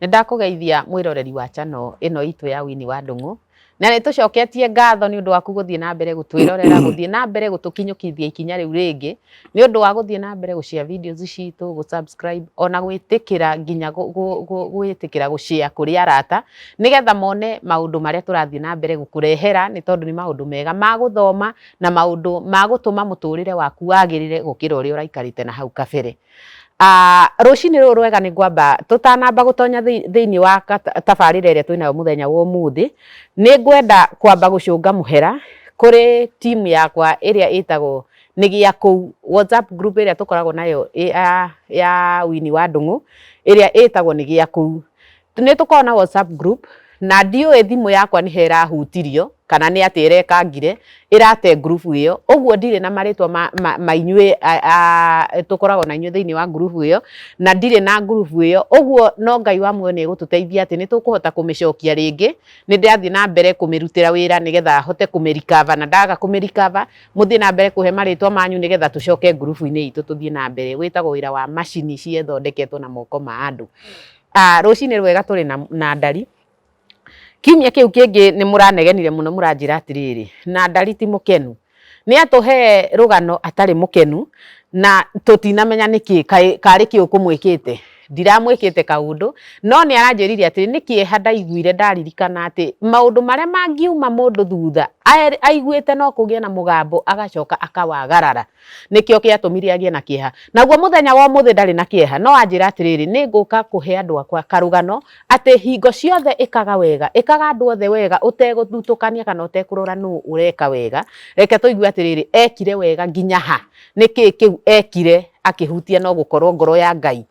Ndakugeithia mwiroreri wa channel ino itu ya Winnie wa Ndung'u na ni tucoketie ngatho ni undu wa guthie na mbere gutwirorera guthie na mbere gutukinyukithia ikinya riu ringi ni undu wa guthie na mbere gushare videos citu gusubscribe ona gwitikira nginya gwitikira gushare kuri arata nigetha mone maundu maria turathie na mbere gukurehera ni tondu ni maundu mega ma guthoma na maundu ma gutuma muturire waku wagirire gukira uria uraikarite na hau kabere. Rucini ruru rwega ni ngwamba tutanamba gutonya thiini wa tabarira iria twinayo muthenya wa umuthi ni ngwenda kwamba gucunga muhera kuri timu yakwa iria itagwo ni gia ku WhatsApp group iria tukoragwo nayo ya Winnie wa Ndung'u iria itagwo ni gia ku ni tukona WhatsApp group na ndiu thimu yakwa ni hera hutirio kana ni atire kangire irate group iyo uguo ndire na maritwa mainywe tukoragwo na inywe thiini wa group iyo na ndire na group iyo uguo no Ngai wa muoyo ni gututeithia ati ni tukuhota kumicokia ringi ni ndathie na mbere kumirutira wira nigetha hote kumirikava na ndaga kumirikava muthie na mbere kuhe maritwa manyu nigetha tucoke group ini itu tuthie na mbere witagwo wira wa machini cie thondeketwo na moko ma andu. Rucini rwega turi na ndari kimya kiu kingi ni muranegenire muno muranjira atiriri na ndari ti mukenu ni atuhe rugano atari mukenu na tutinamenya niki kari ki ukumwikite ndiramwikite kaundu no ni aranjirire atiri niki handa iguire ndaririkana ati maundu maria mangiuma mundu thutha aiguite no kugie na mugambo agacoka akawagarara nikio kiatumire agie na kieha naguo muthenya wa muthi ndari na kieha no anjira atiriri ni nguka kuhe andu akwa karugano ati hingo ciothe ikaga wega ikaga andu othe wega uteguthutukania kana utekurora nu ureka wega reke tuigue atiriri ekire wega nginya ha niki kiu ekire akihutia no gukorwo ngoro ya Ngai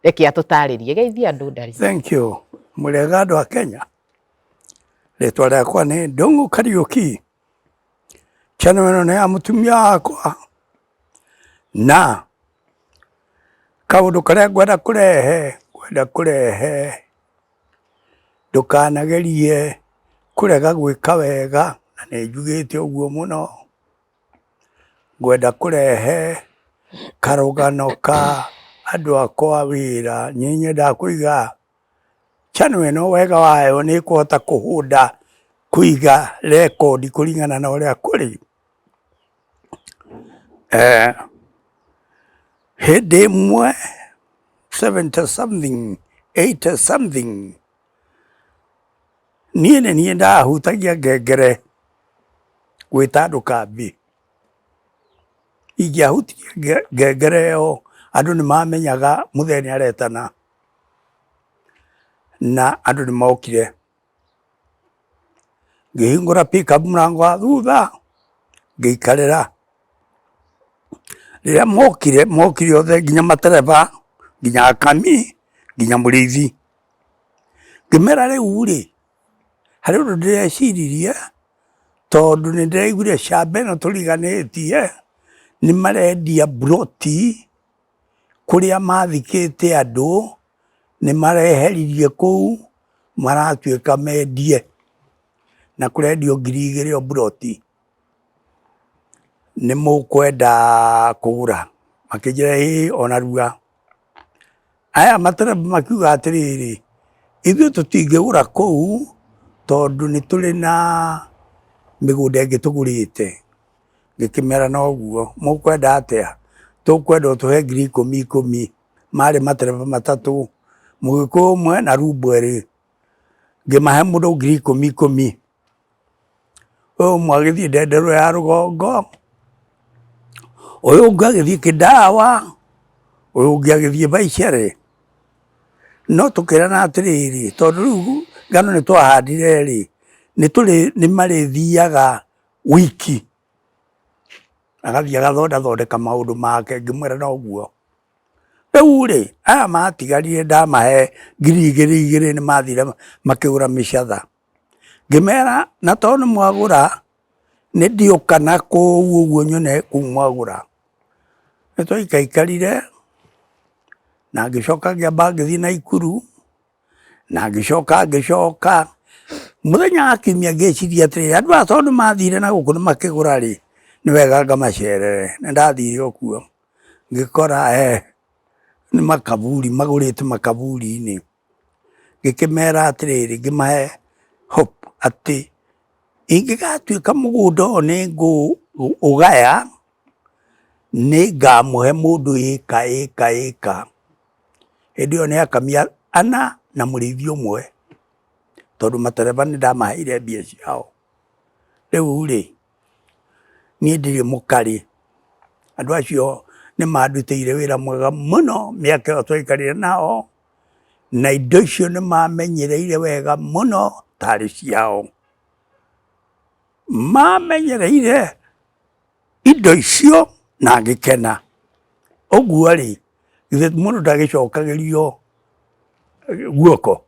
reke atutaririe geithia andu ndari. Thank you murega andu a Kenya ritwa riakwa ni Ndung'u Kariuki channel ino ni ya mutumia wakwa na kaundu karia ngwenda kurehe ndukanagerie kurega gwika wega na ni njugite uguo muno ngwenda kurehe karugano ka andu akwa wira nyinyi ndakuiga channel ino wega wayo ni kuhota kuhunda kuiga record kuringana na uria kuri hindi imwe 70 something 80 something nie ndahutagia ngengere gwita andu kambi ingiahutirie ngengere yo andu ni mamenyaga muthenya aretana na andu ni mokire ngihingura pick up murango wa thutha ngiikarira riria mokire othe nginya matereba nginya akami nginya murithi ngimera riu ri hari undu ndireciриrie tondu ni ndiraiguire shamba ino turiganitie ni marendia broti kuria mathikite andu ni mareheririe kuu maratuika mendie na kurendio 2,000 o broti ni mukwenda kugura makinjira ona ruga aya matereba makiuga atiriri ithuĩ tutingĩgũra kũu tondu ni turi na migunda ĩngĩ tũgũrĩte ngĩkĩmera noguo mukwenda atia tukwenda tuhe 10,000 mari matereba matatu Mũgĩkũyũ ũmwe na rumbu ĩrĩ ngĩmahe mũndũ 10,000 ũyũ ũmwe agĩthiĩ ndenderũ ya rũgongo ũyũ ũngĩ agĩthiĩ Kĩndawa ũyũ ũngĩ agĩthiĩ Baicere no tũkĩrana atĩrĩrĩ tondu rĩu ngano nĩ twahandire rĩ nĩ marĩthiaga wiki agathiĩ agathondeka maũndũ make ngĩmwĩra noguo rĩu rĩ aya matigarire ndamahe 2,000 nĩ mathire makĩgũra mĩcatha ngĩmera na tondu mwagũra nĩ ndioka na kũu ũguo nyone kũu mwagũra nĩ twaikaikarire na ngĩcoka ngĩamba ngĩthiĩ Naikuru na ngĩcoka muthenya wa kiumia ngĩciria atĩrĩrĩ andũ aya tondu mathire na gũkũ nĩ makĩgũra rĩ nĩ wega ngamacerere nĩ ndathire o kuo ngĩkora nĩ makaburi magũrĩte makaburi-inĩ ngikimera atiriri ngimahe hope ati ingigatuika mugunda uyu ugaya ningamuhe mundu ika hindi iyo ni akamia ana na murithi umwe tondu matereba nindamaheire mbia ciao riu ri nie ndiri mukari andu acio ni mandutire wira mwega muno miaka iyo twaikarire nao na indo icio ni mamenyereire wega muno tari ciao mamenyereire indo icio na ngikena uguo ri githe mundu ndagicokagirio guoko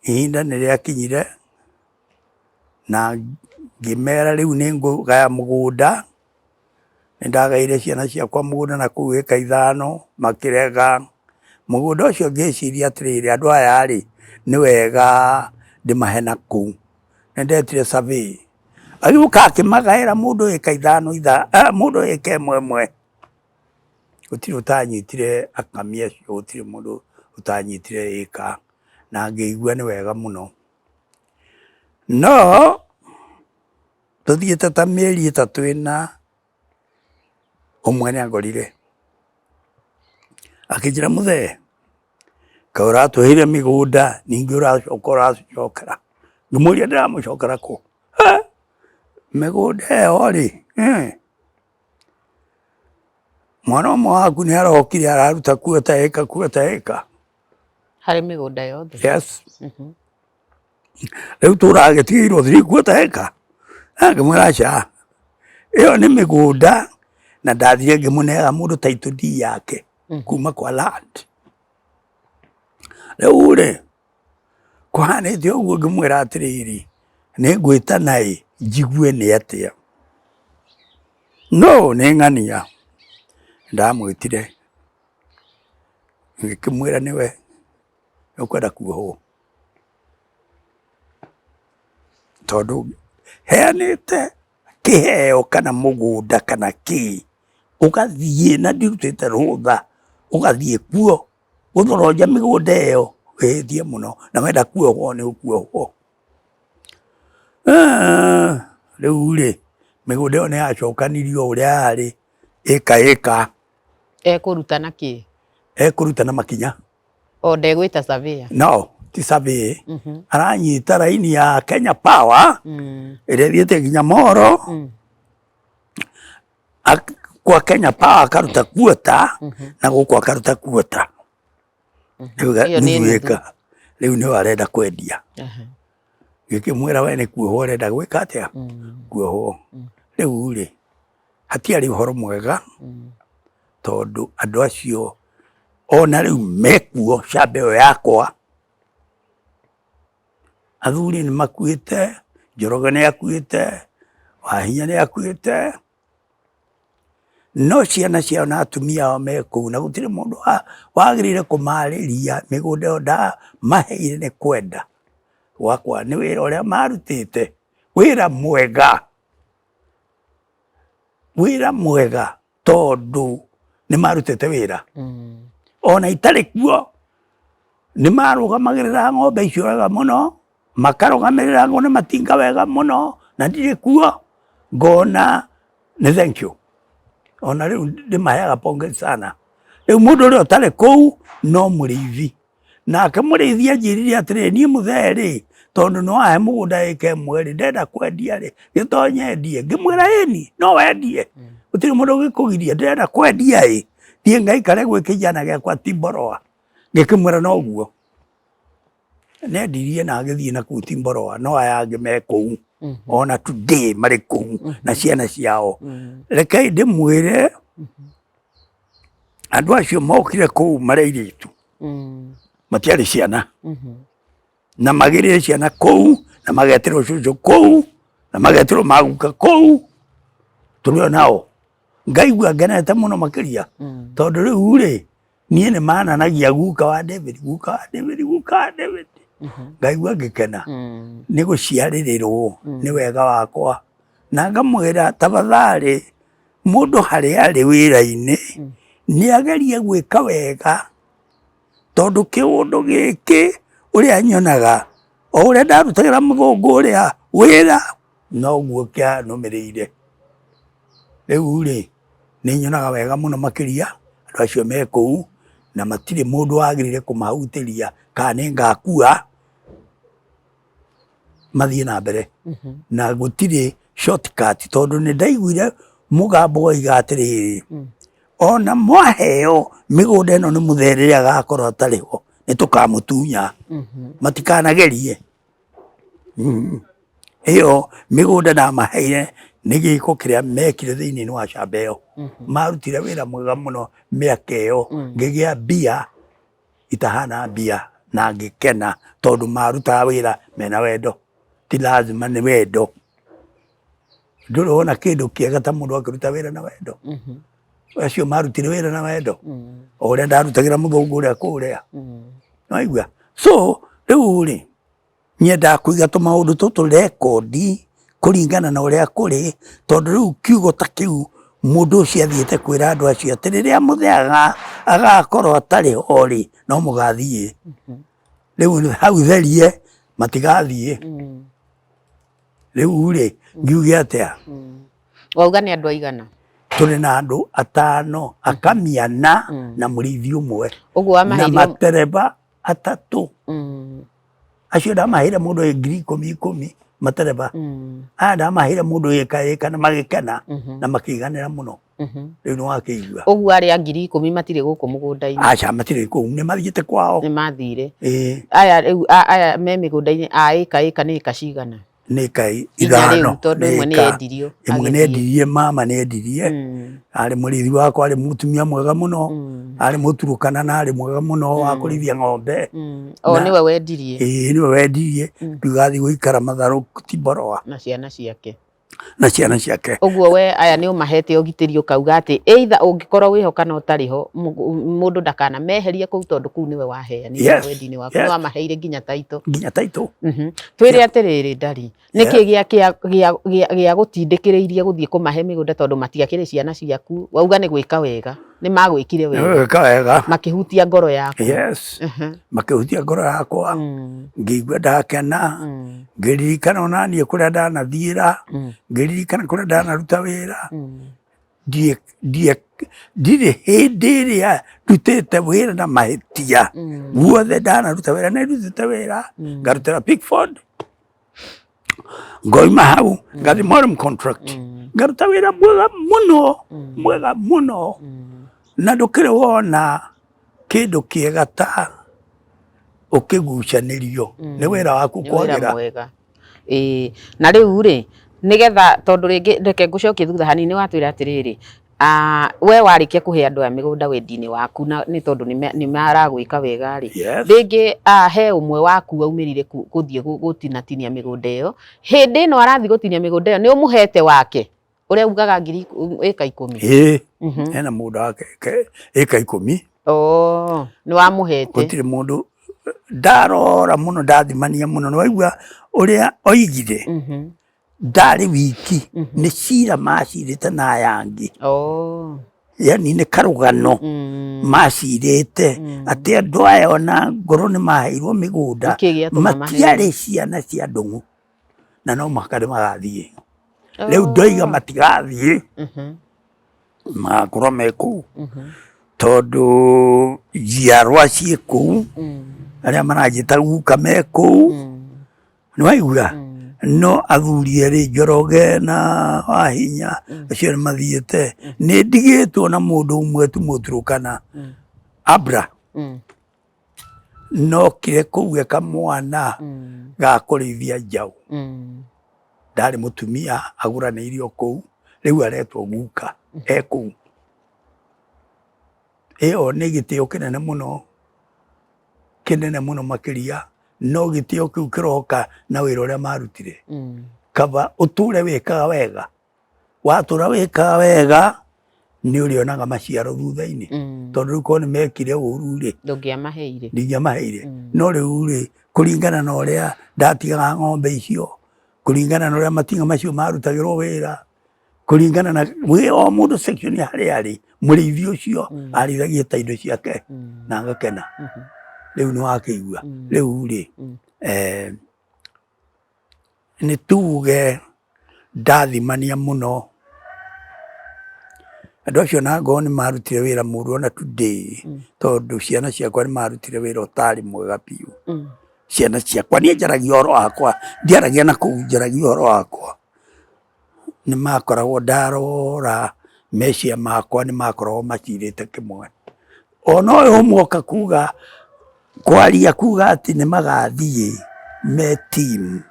ihinda niriakinyire na ngimera riu ningugaya mugunda nindagaire ciana ciakwa mugunda na kuu ika 5 makirega mugunda ucio ngiciria atiriri andu aya ri ni wega ndimahe na kuu nindetire survey agiuka akimagaira mundu ika 5 mundu ika 1 gutiri utanyitire akamia cio gutiri mundu utanyitire ika na ngeigua ni wega muno no tuthiete ta mieri 3 ina umwe niangorire akijira muthee ka uratuheire migunda ningi uracokera ngimuria ndiramucokera ku migunda iyo ri mwana umwe waku ni arokire araruta kuota eka hari migunda yothe yes riu turagetigirwo 3 kuota eka ngimwira cha iyo ni migunda na ndathire ngimunega mundu title deed yake kuma kwa land riu ri kuhanite uguo ngimwira atiriri ningwita nai njigue ni atia no ni ng'ania ndamwitire ngikimwira niwe ukwenda kuohwo tondu heanite kiheo kana mugunda kana ki ugathie na ndirutite rutha ugathie kuo guthoroja migunda iyo withie muno na wenda kuohwo ni ukuohwo riu ri migunda iyo ni yacokanirio uria yari ika ekurutana ki ekurutana makinya o ndegwita surveyor no ti survey aranyita raini ya Kenya Power iria thiete nginya Moro kwa Kenya Power akaruta kuota na guku akaruta kuota riu ni arenda kwendia ngikimwira we ni kuohwo arenda gwika atia kuohwo riu ri hatiari uhoro mwega tondu andu acio ona riu mekuo cambe yo yakwa athuri ni makuite Njoroge ni akuite Wahinya ni akuite no ciana ciao na atumia ao meku na gutire mundu wagirire kumariria migunda yo nda maheire ni kwenda wakwa ni wira uria marutite wira mwega tondu ni marutite wira ona itari kuo ni marugamagirira ng'ombe icio wega muno makarugamirira ng'ombe matinga wega muno na ndiri kuo ngona ni thank you ona riu ndimaheaga pongezi sana riu mundu uria utari kuu no muriithi nake muriithi anjirire atiri nie muthee ri tondu no ahe mugunda ika 1 ri ndenda kwendia ri gitonye ndie ngimwira eni no wendie utiri mundu gikugiria ndenda kwendia ri thie ngaikare gwi kijana giakwa Timboroa ngikimwira no guo nendirie na agithie na kuu Timboroa no aya angi me kuu ona today mari kuu na ciana ciao rekei ndimwire andu acio mokire kuu mari iritu matiari ciana na magirire ciana kuu na mageterwo cucu kuu na mageterwo maguka kuu turio nao ngaigua ngenete muno makiria tondu riu ri nie ni mananagia guka wa David ngaigua ngikena ni guciaririrwo ni wega wakwa na ngamwira tabathari mundu haria ari wira-ini ni agerie gwika wega tondu kiundu giki uria nyonaga o uria ndarutagira muthungu uria wira noguo kia numiriire riu ri ni nyonaga wega muno makiria andu acio me kuu na matire mundu wagirire kumahutiria kana ni ngakua mathie na mbere na gutire shortcut tondu ni ndaiguire mugambo oiga atiriri ona mwaheo migunda ino ni mutherere agakorwo atariho ni tukamutunya matikanagerie iyo migunda ndamaheire ni giko kiria mekire thiini wa shamba iyo marutire wira mwega muno miaka iyo ngigia mbia itahana mbia na ngikena tondu maruta wira mena wendo ti lazima ni wendo ndurona kindu kiega ta mundu akiruta wira na wendo acio marutire wira na wendo uria ndarutagira muthungu uria kuria naigua so riu ri nyenda kuiga tumaundu tutu rekondi kuringana na uria kuri tondu riu kiugo ta kiu mundu ucio athiete kwira andu acio ati riria mutheaga agakorwo atari hori no mugathie riu hau therie matigathie riu ri ngiuge atia wauga ni andu aigana turi na andu 5 akamiana na murithi umwe uguo amaheire na matereba 3 acio ndamaheire mundu 10,000 matereba aya ndamaheire mundu eka na magikena na makiganira muno riu ni wakiigua uguo aria 10,000 matire guku mugunda-ini acha matire kuu ni mathiete kwao ni mathire aya me migunda-ini a eka ni eka cigana ni kai ithano tondu imwe ni endirio imwe ni endirie mama ni endirie ari murithi wakwa ari mutumia mwega muno ari muturukana na ari mwega muno wa kurithia ng'ombe o niwe wendirie niwe wendirie tugathi guikara matharu tiboroa na ciana ciake uguo we aya ni umahete ugitiri ukauga ati either ungikorwo wiho kana utariho mundu ndakana meherie kuu tondu kuu niwe waheanire wendi-ini waku no amaheire nginya taito twire atiriri ndari niki gia gutindikiriirie guthie kumahe migunda tondu matiakire ciana ciaku wauga ni gwika wega ni magwikire wega makihutia ngoro yaku makihutia ngoro yakwa ngigua ndakena ngiririkana onanie kuria ndanathiira ngiririkana kuria ndanaruta wira ndire hindi iria ndutite wira na mahitia guothe ndanaruta wira na ndutite wira ngarutira Pickford ngoima hau ngathi Morum contract ngaruta wira mwega muno na ndukire wona kindu kiega ta ukigucanirio ni wira waku kwagira na riu ri nigetha tondu ringi reke ngucokie thutha hanini watwira atiriri we warikia kuhe andu a migunda wendi-ini waku na ni tondu ni maragwika wega ri ringi he umwe waku aumirire kuthie gutinatinia migunda iyo hindi no arathi gutinia migunda iyo ni umuhete wake uria ugaga 10,000 ena mundu wake eka 10 ni wamuhete gutire mundu ndarora muno ndathimania muno ni waigua uria oigire ndari wiki ni cira macirite na ayangi yani ni karugano macirite ati andu aya ona ngoro ni maheirwo migunda matiari ciana cia ndungu na no makare magathie riu ndoiga matigathie makorwo me kuu tondu njiarwa ciĩ kuu aria maranjĩta guka me kuu nĩ waigua no athuri erĩ Njoroge na Wahinya acio nĩ mathiĩte nĩ ndigĩtwo na mũndũ ũmwe tu Mũturũkana Abra nokire kũu kamwana ga kũrĩithia njaũ ndarĩ mũtumia agũranĩirio kũu rĩu aretwo guka kũu ĩyo nĩ gĩtĩo kĩnene mũno makĩria no gĩtĩo kĩu kĩroka na wĩra ũrĩa marutire kaba ũtũre wĩkaga wega watũra wĩkaga wega nĩ ũrĩonaga maciaro thutha-inĩ tondũ rĩu korwo nĩ mekire ũru rĩ ndingĩamaheire no rĩu rĩ kũringana na ũrĩa ndatigaga ng'ombe icio kũringana na ũrĩa matinga macio marutagĩrwo wĩra kũringana na o mũndũ section harĩa arĩ mũrĩithi ũcio arĩithagia ta indo ciake na agakena riu ni wakigua riu ri ni tuge ndathimania muno andu acio na ngo ni marutire wira muru ona today tondu ciana ciakwa ni marutire wira utari mwega piu ciana ciakwa ni njaragia horo wakwa ndiaragia na kuu njaragia horo wakwa ni makoragwo ndarora mecia makwa ni makoragwo macirite kimwe ona uyu umwoka kuga kwaria kuga ati ni magathie me team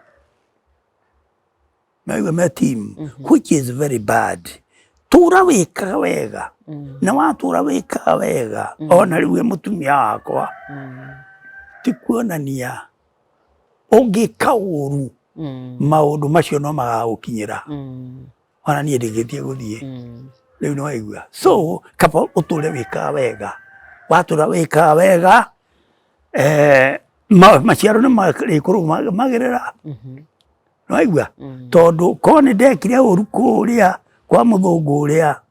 which is very bad. Tura wikaga wega na watura wikaga wega ona riu mutumia wakwa ti kuonania ungika uru maundu macio no magagukinyira ona nie ndigitie guthie riu ni waigua so kaba uture wikaga wega watura wikaga wega maciaro ni marikuru magirira waigua tondu ko ni ndekire uru kuria kwa muthungu uria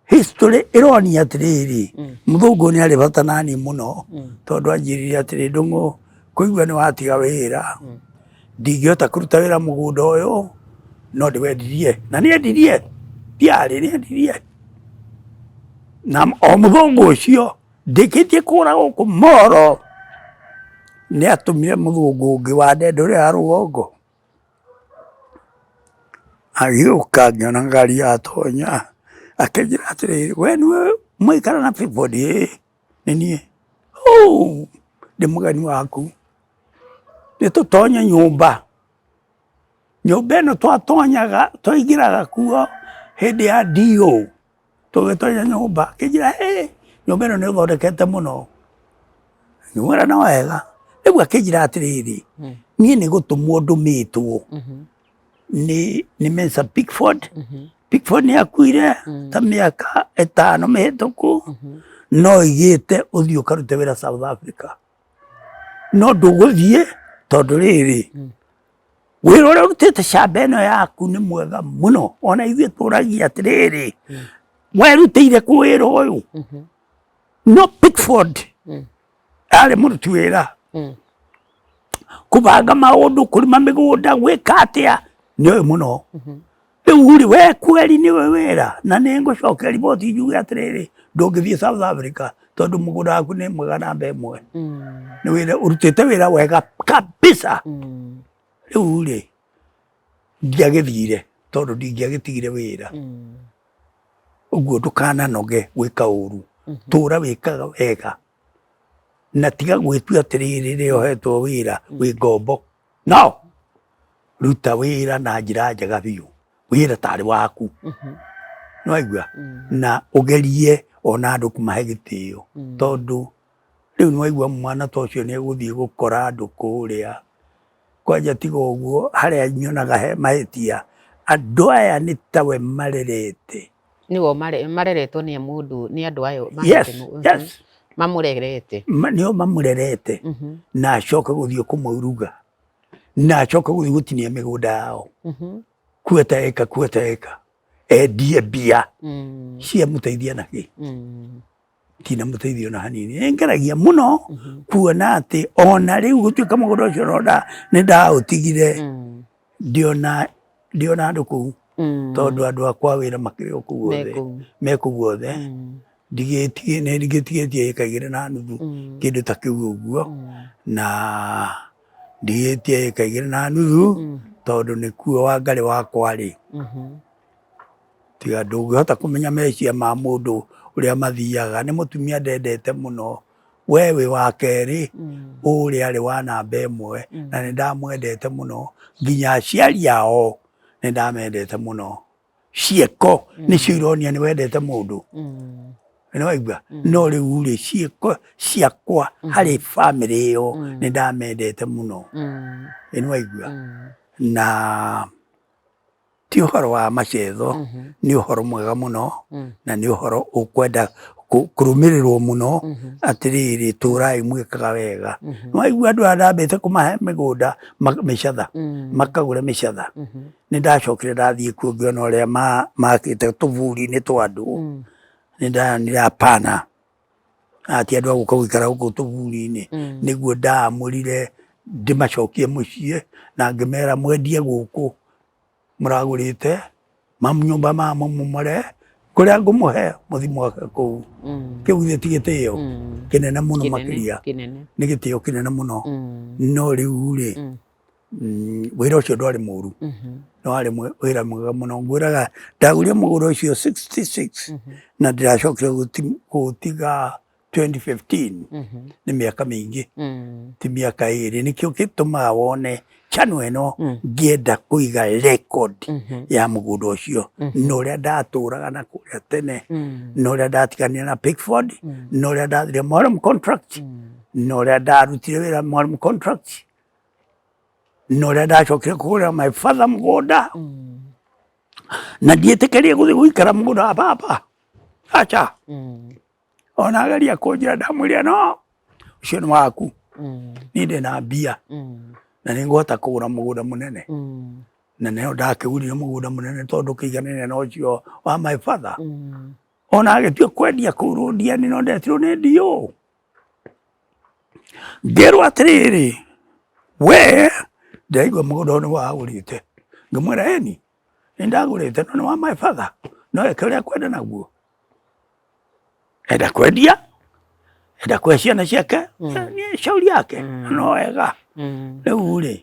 history ironia atiriri muthungu ni ari bata nani muno tondu anjiririe atiri Ndung'u kuigua ni watiga wira ndingiota kuruta wira mugunda uyu no ndiwendirie na ni endirie tiari ni endirie na o muthungu ucio ndikitie kura guku Moro ni atumire muthungu ungi wa Ndende uria ya rugongo agiuka ngiona ngari yatonya akenjira atiriri we niwe mwikara na Peabody ni nie ndi mugeni waku ni tutonya nyumba ino twatonyaga twaingiraga kuo hindi ya dio tugitonya nyumba akenjira nyumba ino ni uthondekete muno ngimwira na wega riu akenjira atiriri nie ni gutumwo ndumitwo ni Mensa Pickford Pickford ni akuire ta miaka 5 mihituku no igite uthii ukarute wira South Africa no nduguthie tondu riri wira uria urutite camba ino yaku ni mwega muno ona ithuĩ turagia atiriri werutĩire kũ wĩra ũyũ no Pickford arĩ mũruti wĩra kũbanga maũndũ kũrĩma mĩgũnda gwĩka atĩa nĩoĩ mũno rĩu rĩ we kweri nĩwe wĩra na nĩ ngũcokia riboti njuge atĩrĩrĩ ndũngĩthiĩ South Africa tondu mũgũnda waku nĩ mwega namba ĩmwe nĩ wĩra ũrutĩte wĩra wega kabisa rĩu rĩ ndiagĩthire tondu ndingĩagĩtigire wĩra ũguo ndũkananoge gwĩka ũru tũra wĩkaga wega na tiga gwĩtua atĩrĩrĩ rĩrĩa ũhetwo wĩra wĩ ngombo no ruta wĩra na njĩra njega biũ wĩra tarĩ waku nĩwaigua na ũgerie ona andũ kũmahe gĩtĩo tondu rĩu nĩwaigua mwana ta ũcio nĩegũthiĩ gũkora andũ kũrĩa kwanja tiga ũguo harĩa nyonaga he mahĩtia andũ aya nĩ tawe marerete niwo mareretwo nĩ mũndũ nĩ andũ ayo mamũrerete nĩo mamũrerete na acoke gũthiĩ kũmũruga na acoke gũthiĩ gũtinia mĩgũnda yao kueta eka endie mbia cia mũteithia nakĩ tina mũteithia ona hanini nĩngeragia mũno kuona atĩ ona rĩu gũtuĩka mũgũnda ũcio ronda nĩ ndaũtigire ndiona andũ kũu tondu andũ akwa wĩra makĩrĩ o kũu othe me kũu othe ndigĩtigĩtie ĩka 2 na nuthu kĩndũ ta kĩu ũguo na ndigĩtie ĩka 2 na nuthu tondu nĩkuo Wangarĩ wakwa rĩ tiga ndũngĩhota kũmenya meciria ma mũndũ ũrĩa mathiaga nĩ mũtumia ndendete mũno we wĩ wa kerĩ ũrĩa arĩ wa namba 1 na nĩ ndamwendete mũno nginya aciari ao nĩ ndamendete mũno ciĩko nĩcio ironia nĩ wendete mũndũ nĩwaigua no rĩu rĩ ciĩko ciakwa harĩ bamĩrĩ ĩyo nĩ ndamendete mũno nĩwaigua na ti ũhoro wa macetho nĩ ũhoro mwega mũno na nĩ ũhoro ũkwenda kũrũmĩrĩrwo mũno atĩrĩrĩ tũrai mwĩkaga wega nĩwaigua andũ aya ndambĩte kũmahe mĩgũnda mĩcatha makagũre mĩcatha nĩ ndacokire ndathiĩ kuo ngĩona ũrĩa makĩte tũburi-inĩ twa andũ nĩ ndapana ati andu aguka guikara guku tuburi-ini niguo ndaamurire ndimacokie muciĩ na ngĩmera mwendie gũkũ mũragũrĩte nyũmba mamomore kũrĩa ngũmũhe mũthiĩ mwake kũu. Kĩu githĩ ti gĩtĩo kĩnene mũno makĩria, nĩ gĩtĩo kĩnene mũno. No rĩu rĩ wĩra ũcio ndwarĩ mũru, nĩ warĩ wĩra mwega mũno. Ngwĩraga ndagũrire mũgũnda ũcio 66 na ndĩracokire gũtiga 2015. Nĩ mĩaka mĩingĩ, ti mĩaka ĩrĩ. Nĩkĩo gĩtũmaga wone channel ĩno ngĩenda kũiga record ya mũgũnda ũcio na ũrĩa ndatũraga na kũrĩa tene, na ũrĩa ndatiganire na Pickford, na ũrĩa ndathire Mwalimu Contract, na ũrĩa ndarutire wĩra Mwalimu Contract, na ũrĩa ndacokire kũgũrĩra my father mũgũnda, na ndiĩtĩkĩrie gũthiĩ gũikara mũgũnda wa baba. Acha ona ageria kũnjĩra ndamwĩrire no ũcio nĩ waku, niĩ ndĩna mbia na nĩ ngũhota kũgũra mũgũnda mũnene, na nĩyo ndakĩgũrire mũgũnda mũnene tondũ kĩiganĩre na ũcio wa my father. Ona agĩtua kwendia kũu Rũndiani no ndetirwo nĩ ndiũ, ngĩrwo atĩrĩrĩ we ndĩraigua mũgũnda ũyũ nĩ wagũrĩte. Ngĩmwĩra ĩni nĩ ndagũrĩte no nĩ wa my father, no eke ũrĩa kwenda naguo. Enda kwendia, enda kũhe ciana ciake, nĩ shauri yake, no wega. Rĩu rĩ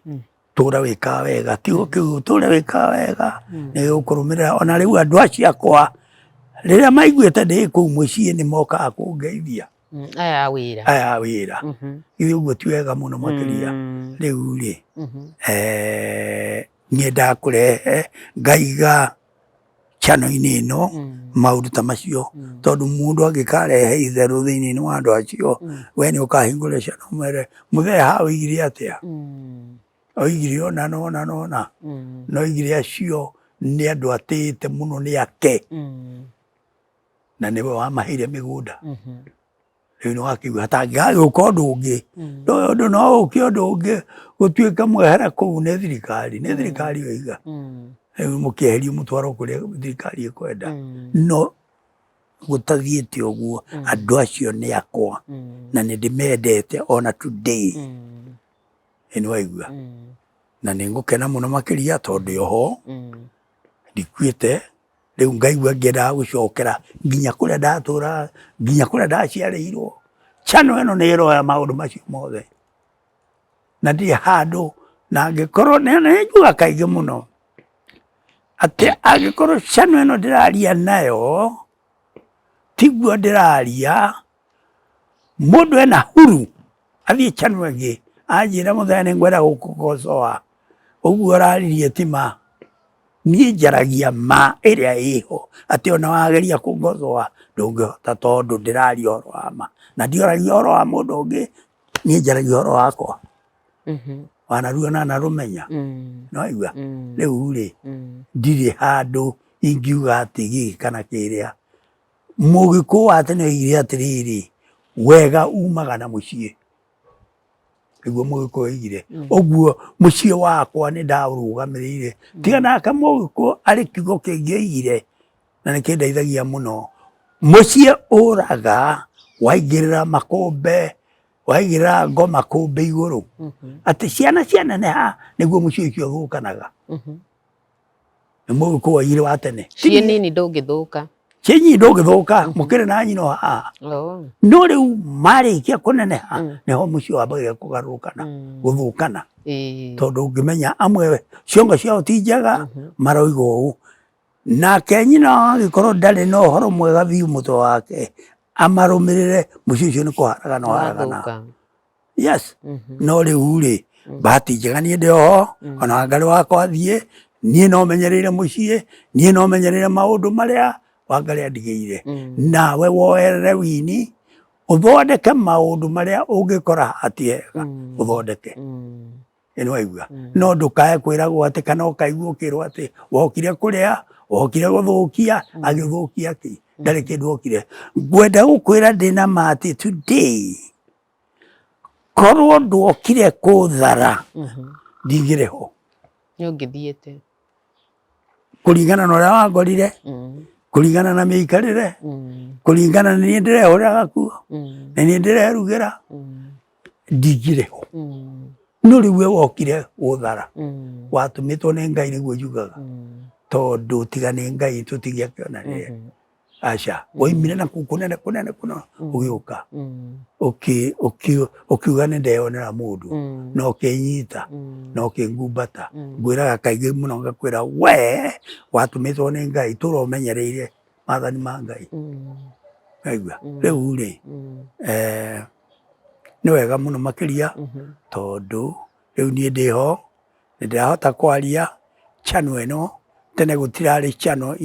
tũra wĩkaga wega, tigo kĩu tũra wĩkaga wega nĩ gũkũrũmĩrĩra. Ona rĩu andũ acio akwa rĩrĩa maiguĩte ndĩ kũu mũciĩ nĩ mokaga kũngeithia, aya wĩra. Ithuĩ ũguo ti wega mũno makĩria. Rĩu rĩ nyendaga kũrehe ngaiga channel-inĩ ĩno maũndũ ta macio, tondũ mũndũ angĩkarehe itherũ thĩinĩ wa andũ acio, we nĩ ũkahingũra channel ũmere mũthee haha oigire atĩa, oigire ona no oigire acio nĩ andũ atĩĩte mũno nĩ ake na nĩwe wamaheire mĩgũnda. Rĩu nĩ wakĩigua hatangĩgagĩũka ũndũ ũngĩ, ũndũ no ũke ũndũ ũngĩ gũtuĩka mwehera kũu nĩ thirikari, nĩ thirikari yoiga. Rĩu mũkĩeherio mũtwarwo kũrĩa thirikari ĩkwenda, no gũtathiĩte ũguo. Andũ acio nĩ akwa na nĩ ndĩmendete ona today, nĩ waigua. Na nĩ ngũkena mũno makĩria tondũ oho ndikuĩte. Rĩu ngaigua ngĩendaga gũcokera nginya kũrĩa ndatũraga, nginya kũrĩa ndaciarĩirwo. Channel ĩno nĩ ĩroya maũndũ macio mothe na ndirĩ handũ, na angĩkorwo nĩ njuga kaingĩ mũno atĩ angĩkorwo channel ĩno ndĩraria nayo tiguo ndĩraria, mũndũ ena huru athiĩ channel ĩngĩ anjĩra mũthee nĩ ngwenda gũkũgocoa, ũguo ũraririe ti ma. Niĩ njaragia ma ĩrĩa ĩho, atĩ ona wageria kũngocoa ndũngĩhota tondũ ndĩraria ũhoro wa ma, na ndioragia ũhoro wa mũndũ ũngĩ, niĩ njaragia ũhoro wakwa. Wanarua na narũmenya, no waigua. Rĩu rĩ ndirĩ handũ ingiuga atĩ gĩkĩ kana kĩrĩa. Mũgĩkũyũ wa tene oigire atĩrĩrĩ wega umaga na mũciĩ, nĩguo Mũgĩkũyũ oigire. Ũguo mũciĩ wakwa nĩ ndaũrũgamĩrĩire, tiga nake Mũgĩkũyũ arĩ kiugo kĩngĩ oigire na nĩ kĩndeithagia mũno. Mũciĩ ũraga waingĩrĩra makũmbĩ, waigĩrĩra ngo makũmbĩ igũrũ, atĩ ciana cianeneha nĩguo mũciĩ ũcio ũthũkanaga. Nĩ Mũgĩkũyũ oigire wa tene. Ciĩ nini ndũngĩthũka, ciĩ nyinyi ndũngĩthũka, mũkĩrĩ na nyina haha. No rĩu marĩkia kũneneha nĩho mũciĩ wambagĩrĩria kũgarũrũkana, gũthũkana, tondũ ũngĩmenya amwe ciongo ciao ti njega maroiga ũũ, nake nyina angĩkorwo ndarĩ na ũhoro mwega biũ mũtwe wake amarũmĩrĩre, mũciĩ ũcio nĩ kũharagana waragana. Yes. No rĩu rĩ bahati njega niĩ ndĩ oho, ona Wangari wakwa athiĩ, niĩ no menyereire mũciĩ, niĩ no menyereire maũndũ marĩa Wangari andigĩire. Nawe woerere wini ũthondeke maũndũ marĩa ũngĩkora hatiega ũthondeke. Nĩ waigua. No ndũkae kwĩragwo atĩ kana ũkaigua ũkĩrwo atĩ wokire kũrĩa, wokire gũthũkia, agĩthũkia kĩ, ndarĩ kĩndũ okire. Ngwenda gũkwĩra ndĩna ma atĩ today korwo ndwokire kũthara ndingĩrĩ ho. Nĩ ũngĩthiĩte kũringana na ũrĩa wangorire, kuringana na mĩikarĩre, kuringana na niĩ ndĩrehũraga kuo, na niĩ ndĩrerugĩra, ndingĩrĩ ho. No rĩu we wokire gũthara, watũmĩtwo nĩ Ngai nĩguo njugaga, tondũ tiga nĩ Ngai tũtingĩakĩona rĩrĩa. Aca, woimire na kũu kũnene kũno ũgĩũka, ũkiuga nĩ ndeyonera mũndũ, na ũkĩnyita, na ũkĩngumbata. Ngwĩraga kaingĩ mũno ngakwĩra we watũmĩtwo nĩ Ngai tũra ũmenyereire maathani ma Ngai. Waigua, rĩu rĩ, nĩ wega mũno makĩria tondũ rĩu niĩ ndĩho, nĩndĩrahota kwaria channel ĩno. Tene gũtirarĩ channel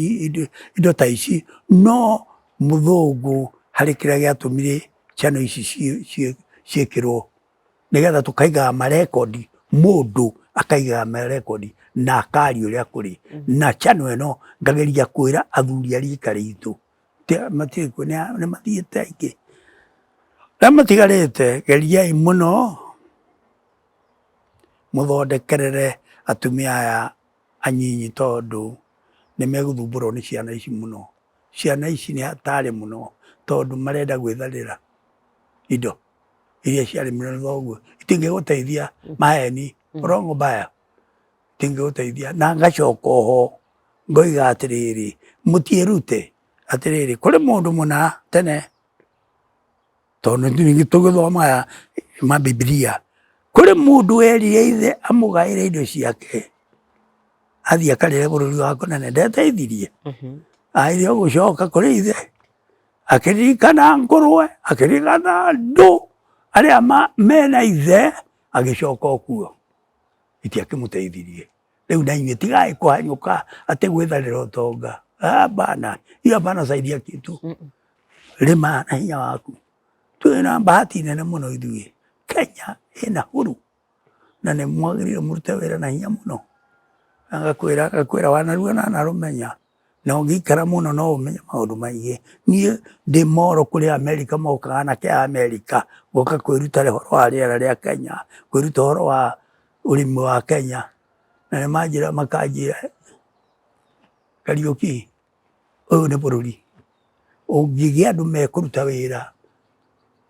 indo ta ici, no mũthũngũ harĩ kĩrĩa gĩatũmire channel ici ciĩkĩrwo, nĩgetha tũkaigaga marekondi, mũndũ akaigaga marekondi na akaria ũrĩa kũrĩ. Na channel ĩno ngageria kwĩra athuri a rika ritũ, matirĩ kuo nĩ mathiĩte aingĩ, arĩa matigarĩte geriai mũno mũthondekerere atumia aya anyinyi, tondũ nĩ megũthumbũrwo nĩ ciana ici mũno. Ciana ici nĩ hatarĩ mũno, tondũ marenda gwĩtharĩra indo iria ciarĩmirwo nĩ thoguo, itingĩgũteithia maheni, urongo mbaya, itingĩgũteithia. Na ngacoka oho ngoiga atĩrĩrĩ, mũtiĩrute atĩrĩrĩ, kũrĩ mũndũ mũna tene, tondũ ningĩ tũgĩthoma mabibilia, kũrĩ mũndũ werire ithe amũgaĩre indo ciake, athiĩ akarĩre bũrũri wa kũnene, ndeteithirie. Aire gũcoka kũrĩ ithe, akĩririkana ngũrwe, akĩririkana andũ arĩa mena ithe, agĩcoka o kuo, itiakĩmũteithirie. Rĩu na inyuĩ tigai kũhanyũka atĩ gwĩtharĩra ũtonga. Hapana, hiyo hapana saidia kitu. Rĩma na hinya waku. Twĩna bahati nene mũno ithuĩ. Kenya ĩna huru, na nĩ mwagĩrĩire mũrute wĩra na hinya mũno. Agakwĩra wanarua na narũmenya, na ũngĩikara mũno no ũmenye maũndũ maingĩ. Niĩ ndĩ Moro kũrĩ Amerika, mokaga anake a Amerika goka kwĩruta ũhoro wa rĩera rĩa Kenya, kwĩruta ũhoro wa ũrĩmi wa Kenya, na nĩ makanjĩra Kariũki, ũyũ nĩ bũrũri ũngĩgĩa andũ mekũruta wĩra,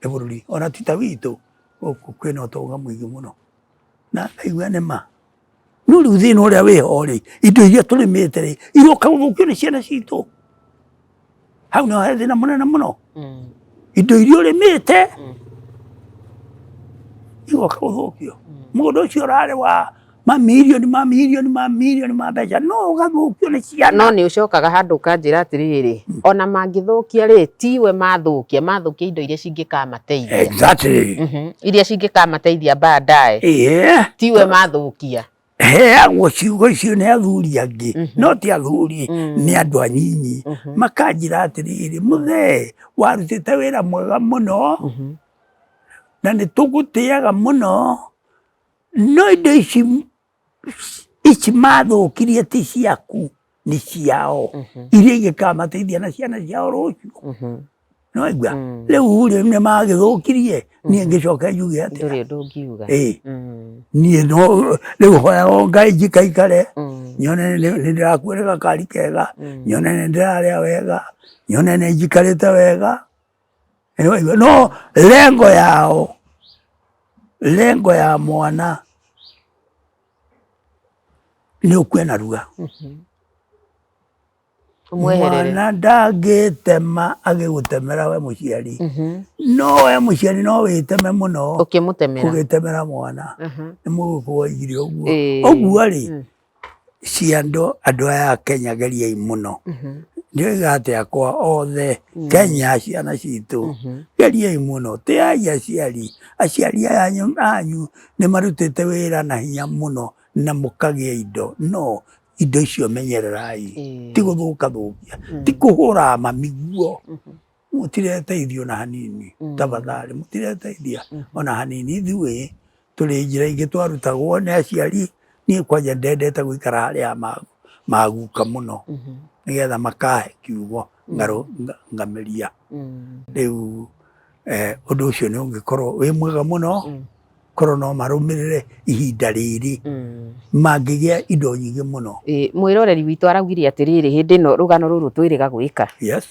nĩ bũrũri ona ti ta witũ gũkũ kwĩna ũtonga mũingĩ mũno, na ngaigua nĩ ma. No rĩu thĩna ũrĩa wĩho rĩ, indo iria tũrĩmĩte rĩ, iroka gũthũkio nĩ ciana citũ. Hau nĩho he thĩna mũnene mũno. Indo iria ũrĩmĩte igoka gũthũkio. Mũgũnda ũcio ũrarĩ wa mamirioni ma mbeca, no ũgathũkio nĩ ciana. No nĩ ũcokaga handũ ũkanjĩra atĩrĩrĩ, ona mangĩthũkia rĩ, tiwe mathũkia indo iria cingĩkamateithia. Exactly. Iria cingĩkamateithia baadaye. Tiwe mathũkia. Heagwo ciugo icio nĩ athuri angĩ, no ti athuri, nĩ andũ anyinyi. Makanjĩra atĩrĩrĩ, mũthee warutĩte wĩra mwega mũno, na nĩ tũgũtĩaga mũno, no indo ici mathũkirie ti ciaku, nĩ ciao, iria ingĩkamateithia na ciana ciao rũciũ. No igua, rĩu rĩ nĩ magĩthũkirie, niĩ ngĩcoka njuge atĩa? Ndũrĩ ũndũ ũngiuga. Niĩ no rĩu hoyaga Ngai njikaikare, nyone nĩ ndĩrakuĩra gakari kega, nyone nĩ ndĩrarĩa wega, nyone nĩ njikarĩte wega. No lengo ya mwana nĩ ũkue narua. Mwana ndangĩtema agĩgũtemera we mũciari, no we mũciari no wĩteme mũno ũgĩtemera mwana. Nĩ mũgĩkũyũ oigire ũguo. Ũguo rĩ, andũ aya a Kenya geriai mũno, ndioiga atĩ akwa othe Kenya, ciana citũ geriai mũno, tĩai aciari aya anyu nĩ marutĩte wĩra na hinya mũno na mũkagĩa indo, no indo icio menyererai, ti gũthũkia, ti kũhũra mamiguo. Mũtireteithio na hanini, tafadhali mũtireteithia ona hanini. Ithuĩ tũrĩ njĩra ingĩ twarutagwo nĩ aciari. Niĩ kwanja ndendete gũikara harĩa maguka mũno, nĩgetha makahe kiugo ngameria. Rĩu ũndũ ũcio nĩ ũngĩkorwo wĩ mwega mũno, korwo no marũmĩrĩre ihinda rĩrĩ, mangĩgĩa indo nyingĩ mũno. Mwĩroreri witũ araugire atĩrĩrĩ hĩndĩ ĩno rũgano rũrũ twĩrĩga gwĩka. Yes.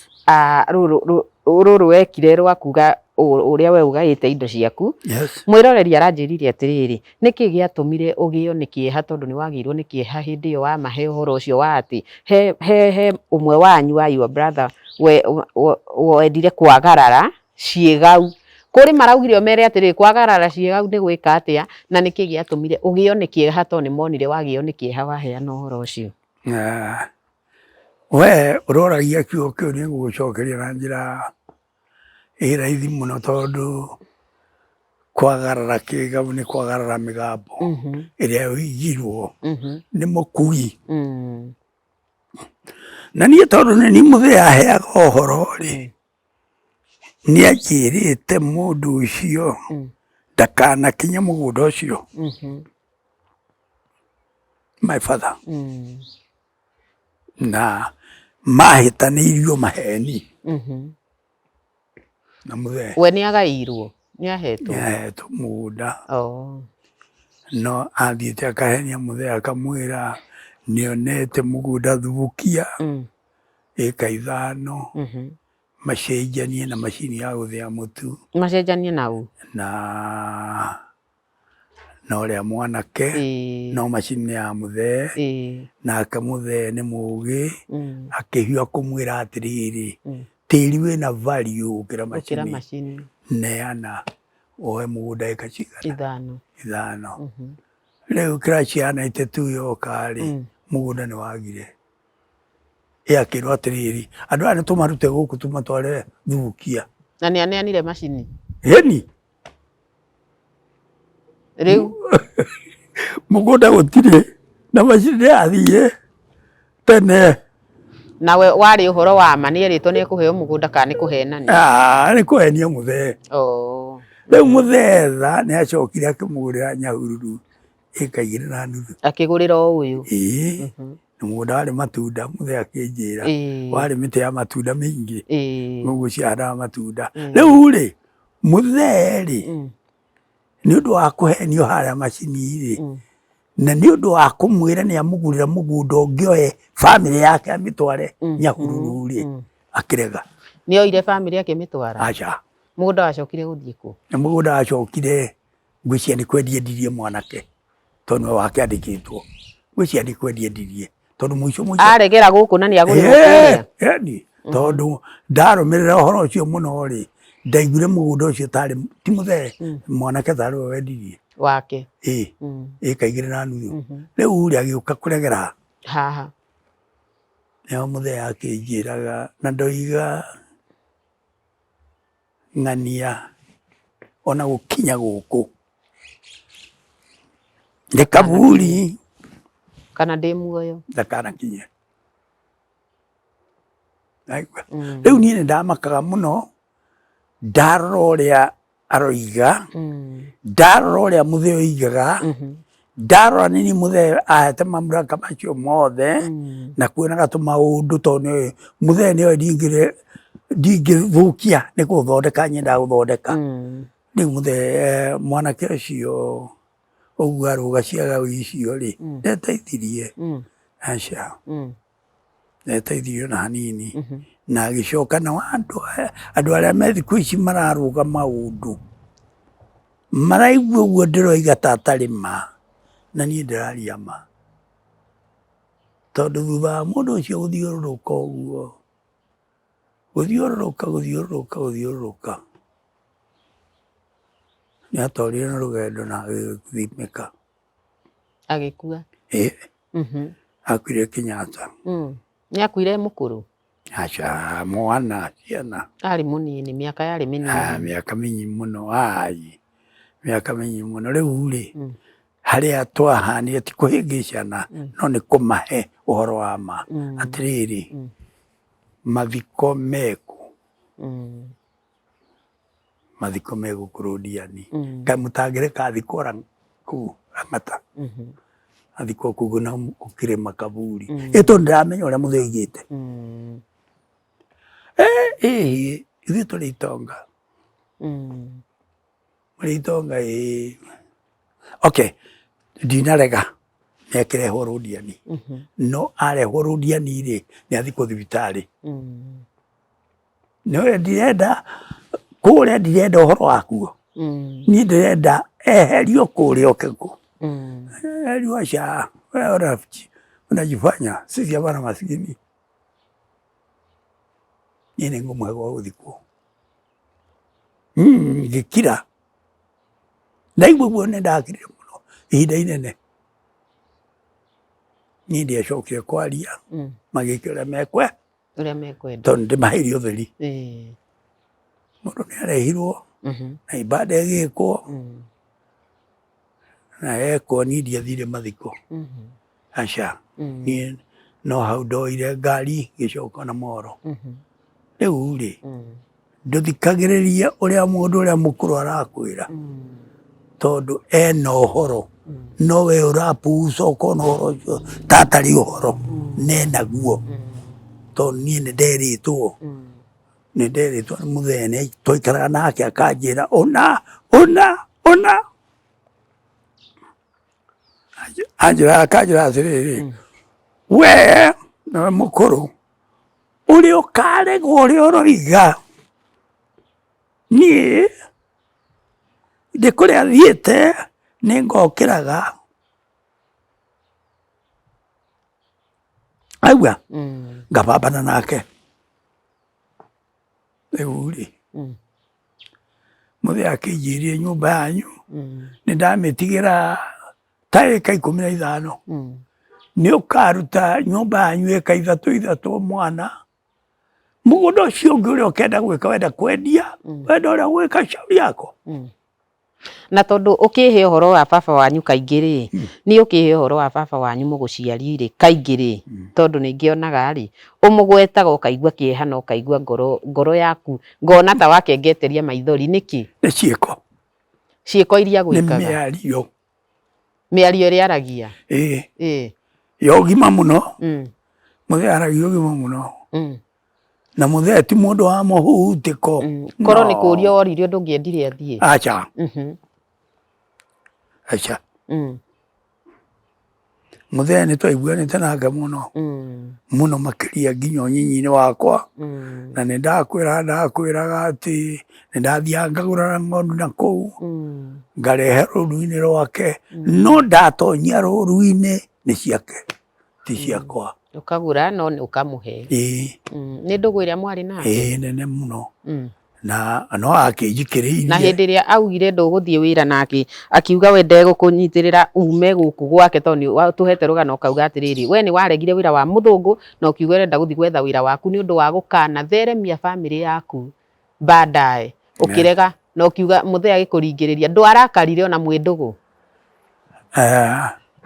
Rũrũ wekire rwa kuga ũrĩa we ũgaĩte indo ciaku. Yes. Mwĩroreri aranjĩrire atĩrĩrĩ nĩkĩ gĩatũmire ũgĩo nĩ kĩeha tondũ nĩ wagĩirwo nĩ kĩeha hĩndĩ ĩyo wamahe ũhoro ũcio wa atĩ he ũmwe wanyu wa your brother wendire kwagarara ciĩgau. Kũrĩ maraugire omere atĩrĩ kwagarara ciĩgau nĩ gwĩka atĩa na nĩkĩ gĩatũmire ũgĩo nĩ kĩeha tondũ nĩ monire wagĩo nĩ kĩeha waheana ũhoro ũcio. We ũroragia kiugo kĩu nĩ ngũgũcokeria na njĩra ĩ raithi mũno tondũ kwagarara kĩĩgau nĩ kwagarara mĩgambo ĩrĩa ũigirwo nĩ mũkui. Na niĩ tondũ nĩ niĩ mũthee aheaga ũhoro rĩ nĩ anjĩrĩte mũndũ ũcio ndakanakinye mũgũnda ũcio. My father. Na mahĩtanĩirio maheni. Na mũthee we nĩ agaĩirwo nĩ ahetwo mũgũnda. No athiĩte akahenia mũthee akamwĩra nĩonete mũgũnda Thubukia ĩka 5 macenjanie na macini ya gũthĩa mũtu. Macenjanie naũ na ũrĩa mwanake no macini ya mũthee nake mũthee nĩ mũũgĩ akĩhiũha kũmwĩra atĩrĩrĩ tĩri wĩna value gũkĩra macini neana oe mũgũnda ĩka cigana 5. Rĩu kĩraciana itetũ yoka rĩ mũgũnda nĩ wagire. Akĩrwo atĩrĩrĩ andũ aya nĩ tũmarute gũkũ tũmatware Thubukia. Na nĩ aneanire macini ĩni rĩu mũgũnda gũtirĩ na macini yathire tene. Nawe warĩ ũhoro wa ma nĩ erĩtwo nĩ ekũheo mũgũnda kana nĩ kũhenania? Nĩ kũhenia mũthee. Rĩu mũthee tha nĩ acokire akĩmũgũrĩra Nyahururu ĩka 2.5 akĩgũrĩra o ũyũ. Na mũgũnda warĩ matunda mũthee akĩnjĩra warĩ mĩtĩ ya matunda mĩingĩ ũguo cihandaga matunda. Rĩu rĩ mũthee rĩ nĩ ũndũ wa kũhenio harĩa macini rĩ na nĩ ũndũ wa kũmwĩra nĩ amũgũrĩra mũgũnda ũngĩ oe bamĩrĩ yake amĩtware Nyahururu rĩ akĩrega. Nĩ oire bamĩrĩ yake mĩtwara? Aca. Mũgũnda wacokire gũthiĩ kũ? Na mũgũnda wacokire ngwĩciria nĩ kwendia endirie mwanake tondũ nĩwe wakĩandĩkĩtwo. Ngwĩciria nĩ kwendia endirie tondũ mũico aregera gũkũ na nĩ agũrĩrwo kũrĩa. Yani tondũ ndarũmĩrĩra ũhoro ũcio mũno rĩ ndaiguire mũgũnda ũcio tarĩ ti mũthee mwanake tarĩ we wendirie wake ĩka 2.5. Rĩu rĩ agĩũka kũregera haha nĩo mũthee akĩnjĩraga na ndoiga ng'ania ona gũkinya gũkũ nĩ kaburi kana ndĩ muoyo ndakanakinye. Rĩu niĩ nĩ ndamakaga mũno ndarora ũrĩa aroiga ndarora ũrĩa mũthee oigaga ndarora nini mũthee ahete mamlaka macio mothe na kuonaga tũmaũndũ tondũ mũthee nĩoĩ ndingĩthũkia nĩ gũthondeka nyendaga gũthondeka. Rĩu mũthee mwanake ũcio ũguo arũga ciaga icio rĩ ndeteithirie. Aca ndeteithirio na hanini na agĩcoka nao andũ arĩa me thikũ ici mararũga maũndũ maraigua ũguo ndĩroiga ta atarĩ ma na niĩ ndĩraria ma tondũ thutha wa mũndũ ũcio gũthiũrũrũka ũguo gũthiũrũrũka nĩ atorire na rũgendo na agĩthimĩka agĩkua. Akuire Kenyatta. Nĩ akuire mũkũrũ? Aca mwana ciana arĩ mũnini mĩaka yarĩ mĩnini. Mĩaka mĩnini mũno mĩaka mĩnini mũno. Rĩu rĩ harĩa twahanire ti kũhĩngĩcana no nĩ kũmahe ũhoro wa ma atĩrĩrĩ mathiko meku mathiko megũkũ Londiani kaĩ mũtangĩreka athikora kũu Lang'ata athikwo kũu na ũkĩrĩma kaburi ĩtũ ndiramenya ũrĩa mũthee oigĩte. Ithuĩ tũrĩ itonga mũrĩ itonga. Okay ndinarega nekirehwo Londiani no arehwo Londiani ri ni athikwo thibitari no ndirenda kuria ndirenda uhoro wakuo ni ndirenda eherio kuria okeko aliwasha rafiki unajifanya sisi hapana maskini ni ngoma kwa uthiko gikira ndaigwo ne ndakire muno ihinda inene ni ndia cokire kwaria magikira mekwe uria mekwenda tondu mahiri utheri mundu ni arehirwo na ibada igikwo na eko ni ndia thire mathiko aca ni no hau ndoire ngari gicoka na moro riu ri nduthikagiriria uria mundu uria mukuru arakwira tondu ena uhoro no we urapuca ukona uhoro ucio tatari uhoro nenaguo tondu nie ninderitwo ni muthene twaikaraga nake akanjira ona akanjira atiriri we na mukuru uri ukaregwo uri uroiga nie ndikuria thiete ningokiraga aigua ngabambana nake riu ri muthee akinjirie nyumba yanyu nindamitigira ta eka 15 ni ukaruta nyumba yanyu eka 3 mwana mugunda ucio ungi uria ukenda gwika wenda kwendia wenda uria gwika shauri yako na tondu ukihe uhoro wa baba wanyu kaingi ri ni ukihe uhoro wa baba wanyu muguciari ri kaingi ri tondu ningionaga ri umugwetaga ukaigua kieha no ukaigua ngoro yaku ngona ta wakengeteria maithori niki ni ciiko iria gwikaga ni miario iri aragia yo gima muno muthee aragia gima muno na muthee ti mundu wa muhutiko koro ni kuria oririo ndungiendire athie acha muthee ni twaiguanite nake muno makiria nginya unyinyi-ini wakwa na ndakwiraga ati nindathiaga ngagura ng'ondu na kuu ngarehe rũru-inĩ rwake no ndatonyia rũru-inĩ ni ciake ti ciakwa ukagura no ukamuhe ni ndugu iria mwari nake nene muno na no akinjikiriirie na hindi iria augire nduguthie wira nake akiuga we ndegũkũnyitirira ume guku gwake tondu tuhete rugano kauga atiriri we ni waregire wira wa muthungu na ukiuga urenda guthi gwetha wira waku ni undu wa gukana theremia family yaku baadaye ukirega na ukiuga muthee agikuringiriria ndwarakarire ona mwi ndugu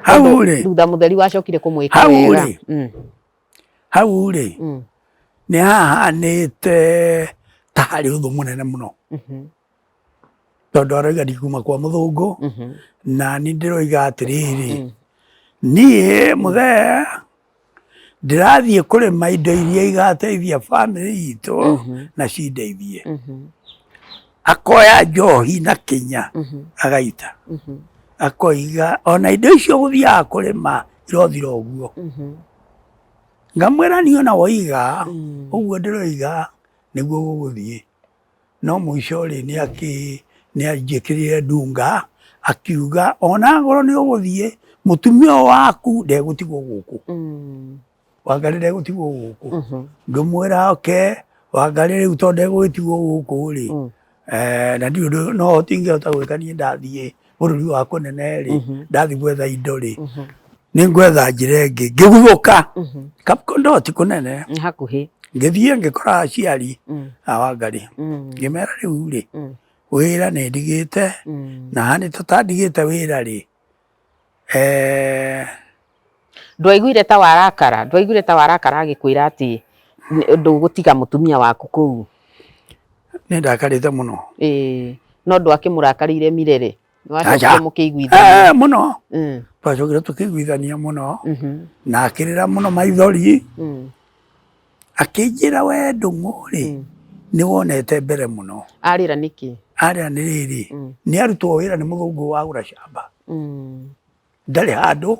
hau ri thutha mutheri wacokire kumwika wega hau ri ni hahanite tahari uthu munene muno tondu arauga ndikuma kwa muthungu na ni ndiroiga atiriri nie muthee ndirathie kurima indo iria igateithia family itu na cindeithie akoya njohi na kinya agaita akoiga ona indo icio guthiaga kurima irothira uguo ngamwira ni ona woiga uguo ndiroiga niguo guguthie no mwisho ri ni anjikirire ndunga akiuga ona ngoro ni uguthie mutumia waku ndegutigwo guku Wangari ndegutigwo guku ndumwira oke Wangari riu tondu ndegutigwo guku ri na ndio no tingihota gwika ni ndathie bururi wa kunene ri ndathi gwetha indo ri ni ngwetha njira ingi ngiguthũka Kapkondoti kunene hakuhi ngithie ngikora aciari a Wangari ngimera riu ri wira ni ndigite na hani tutandigite wira ri ndwaiguire ta warakara agikwira ati ndugutiga mutumia waku kuu ni ndakarite muno no ndwakimurakarire mirere wacokire mukiguithania muno twacokire tukiguithania muno na akirira muno maithori akinjira we ndung'u ri ni wonete mbere muno arira niki arira ni riri ni arutwo wira ni muthungu wagura shamba ndarĩ handũ,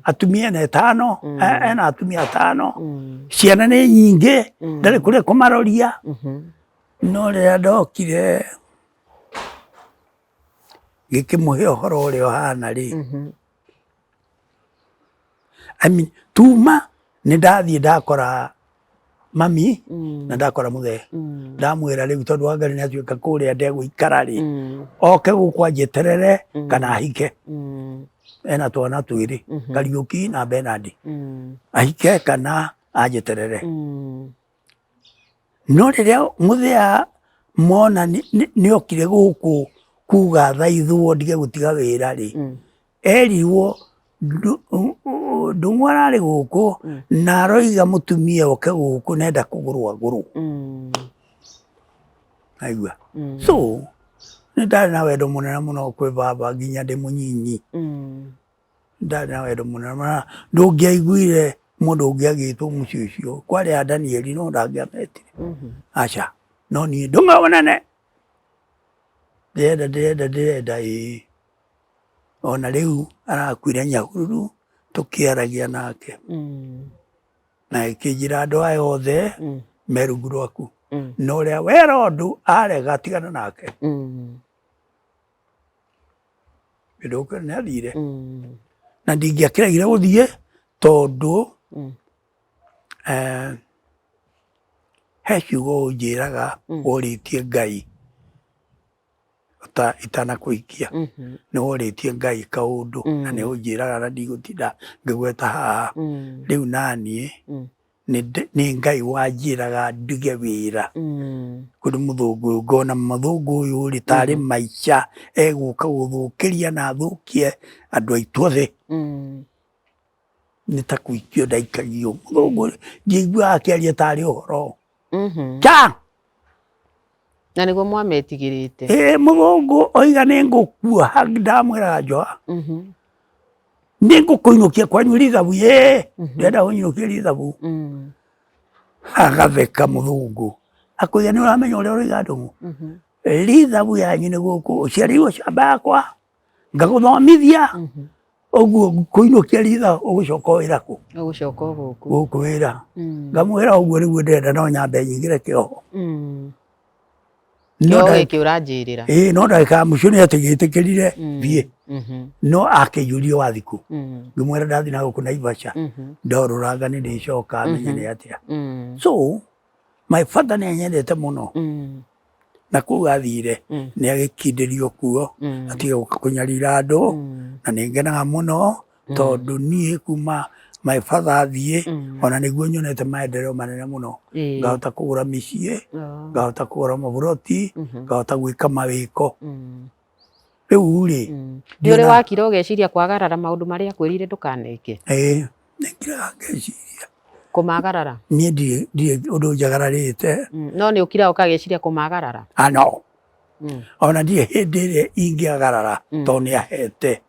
atumia ena 5, ena atumia 5, ciana nĩ nyingĩ, ndarĩ kũrĩa kũmaroria. No rĩrĩa ndokire gĩkĩmũhe ũhoro ũrĩa ũhana rĩ, tuma nĩ ndathiĩ ndakora mami na ndakora mũthee, ndamwĩra rĩu tondũ wa Ngai nĩatuĩka kũrĩa ndegũikara rĩ, oke gũkũ anjeterere kana ahike. Ena twana 2, Kariũki na Bernard, ahike kana anjeterere. No rĩrĩa mũthee mona nĩokire gũkũ kuga thaithwo ndige gũtiga wĩra rĩ, erirwo Ndung'u ararĩ gũkũ na aroiga mũtumia oke gũkũ nenda kũgũrwa ngũrũ. Aigua. So nĩ ndarĩ na wendo mũnene mũno kwĩ baba nginya ndĩ mũnyinyi. Ndarĩ na wendo mũnene mũno, ndũngĩaiguire mũndũ ũngĩ agĩtwo mũciĩ ũcio. Kwarĩ a Danieli no ndangĩametire. Aca, no niĩ ndũng'ũ mũnene ndĩrenda ĩĩ. Ona rĩu arakuire Nyahururu tũkĩaragia nake. Na ĩkĩnjĩra andũ aya othe me rungu rwaku. No ũrĩa wera ũndũ arega tigana nake. Hĩndĩ ũcio nĩathire. Na ndingĩakĩragire gũthiĩ tondũ he ciugo ũnjĩraga worĩtie Ngai itanakũhikia. Nĩ worĩtie Ngai kaũndũ na nĩ ũnjĩraga na ndigũtinda ngĩgweta haha. Rĩu naniĩ nĩ Ngai wanjĩraga ndige wĩra kũrĩ mũthũngũ ũyũ. Ngona mũthũngũ ũyũ rĩ tarĩ maica egũka gũthũkĩria na athũkie andũ aitũ othe. Nĩ ta kũikio ndaikagio mũthũngũ, njiguaga akĩaria tarĩ ũhoro. Na nĩguo mwametigĩrĩte. Mũthũngũ oiga nĩ ngũkua, ndamwĩraga njoha nĩ ngũkũinũkia kwanyu Rithabu. Ndĩrenda gũnyinũkia Rithabu. Agatheka mũthũngũ akauga nĩ ũramenya ũrĩa ũroiga Ndung'u, Rithabu yanyu nĩ gũkũ, ũciarĩirwo camba yakwa ngagũthomithia, ũguo kũinũkia Rithabu ũgũcoka wĩra kũ? Ũgũcoka gũkũ. Gũkũ wĩra. Ngamwĩra ũguo nĩguo ndĩrenda no nyambe nyingĩre kĩoho. Kĩoho gĩkĩ ũranjĩrĩra. No ndagĩka ya mũico nĩatĩgĩtĩkĩrire thiĩ. No akĩnjũria wathi kũ? Ngĩmwĩra ndathi na gũkũ Naivasha. Ndorũranga nĩndĩcoka menye nĩ atĩa. So my father nĩanyendete mũno. Na kũu athire nĩagĩkindĩrio kuo atige gũka kũnyarira andũ, na nĩngenaga mũno tondũ niĩ kuma my father athiĩ ona nĩguo nyonete maendeleo manene mũno. Ngahota kũgũra mĩciĩ, ngahota kũgũra maburoti, ngahota gwĩka mawĩko. Rĩu rĩ nĩũrĩ wakira ũgeciria kwagarara maũndũ marĩa akwĩrire ndũkaneke? Nĩngiraga ngeciria kũmagarara. Niĩ ndirĩ ũndũ njagararĩte. No nĩũkira ũkageciria kũmagarara? No. Ona ndirĩ hĩndĩ ĩrĩa ingĩagarara tondũ nĩahete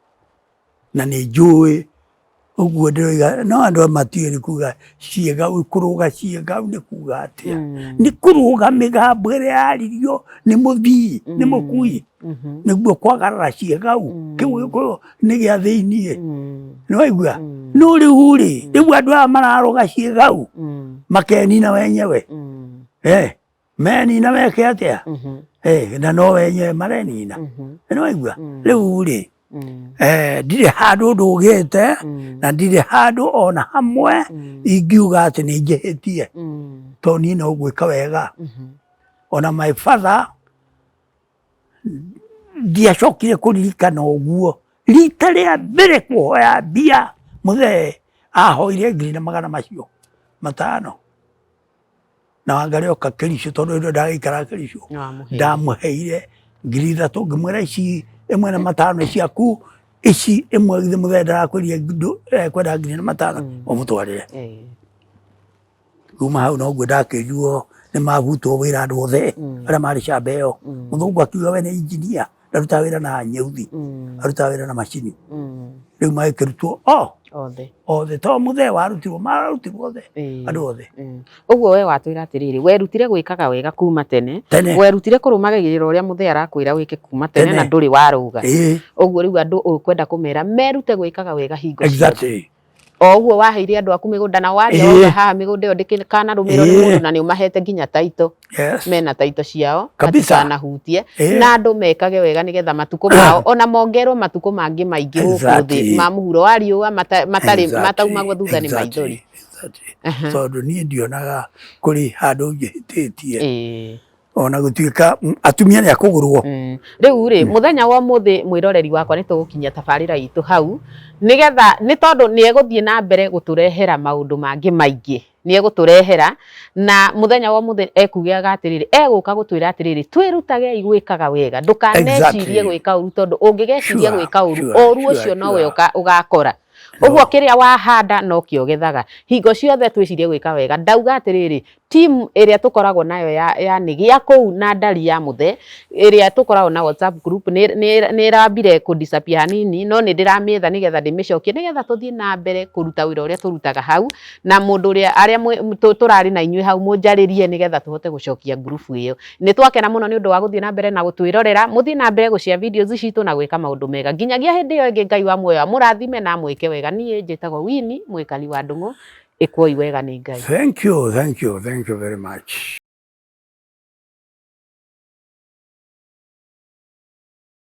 na nĩ njũĩ. Ũguo ndĩroiga no andũ matiũĩ nĩ kuga ciĩga, kũrũga ciĩga nĩ kuga atĩa. Nĩ kũrũga mĩgambo ĩrĩa yaririo nĩ mũthii, nĩ mũkui, nĩguo kwagarara ciĩga kĩu nĩ gĩa thĩiniĩ. Nĩwaigua? No rĩu rĩ, rĩu andũ aya mararũga ciĩga makenina wenyewe. Menina meke atĩa? Na no wenyewe marenina. Nĩwaigua? Rĩu rĩ ndirĩ handũ ndũgĩte na ndirĩ handũ ona hamwe ingiuga atĩ nĩ njĩhĩtie tondũ niĩ no gwĩka wega. Ona my father ndiacokire kũririkana ũguo. Rita rĩa mbere kuhoya mbia mũthee ahoire 500 macio 5 na Wangari oka Kericho tondũ ndio ndagĩikara Kericho. Ndamũheire 3,000 ngĩmwĩra ici ĩmwe na 5 ciaku, ici ĩmwe githĩ mũthee ndarakwĩria kwenda 5,000 ũmũtwarĩre. Kuma hau noguo ndakĩiguo nĩ mabutwo wĩra andũ othe arĩa marĩ camba ĩyo. Mũthũngũ akiuga we nĩ engineer ndarutaga wĩra na nyeuthi, arutaga wĩra na macini. Rĩu magĩkĩrutwo othe to muthee warutirwo mararutirwo othe andu othe. Uguo we watwira atiriri werutire gwikaga wega kuma tene werutire kurumagirira uria muthee arakwira wike kuma tene na nduri waruga uguo riu andu ukwenda kumera merute gwikaga wega hingo exactly oguo waheire andu aku migunda na waria haha migunda iyo ndikana rumiro ni mundu na ni umahete nginya taito mena taito ciao kana hutie na andu mekage wega nigetha matuko mao ona mongerwo matuko mangi maingi gukuthi ma muhuro wa riua matari mataumagwo thutha ni maithori tondu nie ndionaga kuri handu ngihititie ona gutuika atumia ni akugurwo riu ri muthenya wa muthi mwiroreri wakwa ni tugukinya tabarira itu hau nigetha ni tondu ni eguthie na mbere guturehera maundu mangi maingi ni eguturehera na muthenya wa muthi ekugiaga atiriri eguka gutwira atiriri twirutage igwikaga wega ndukanecirie gwika uru tondu ungigeciria gwika uru ucio nowe ugakora uguo kiria wahanda no kio gethaga hingo ciothe twicirie gwika wega ndauga atiriri team iria tukoragwo nayo ya nigia kou na ndari ya muthe iria tukoragwo na WhatsApp group ni rambire ku disappear hanini no ni ndirametha nigetha ndimicokie nigetha tuthie na mbere kuruta wira uria turutaga hau na mundu uria aria turari na inyui hau munjaririe nigetha tuhote gucokia group iyo ni twakena muno ni undu wa guthie na mbere na gutwirorera muthie na mbere gucia videos citu na gwika maundu mega nginyagia hindi iyo ingi Ngai wa muoyo amurathime na mwike wega nie njitagwo Winnie mwikali wa Ndung'u ikuoi wega ni Ngai. Thank you very much.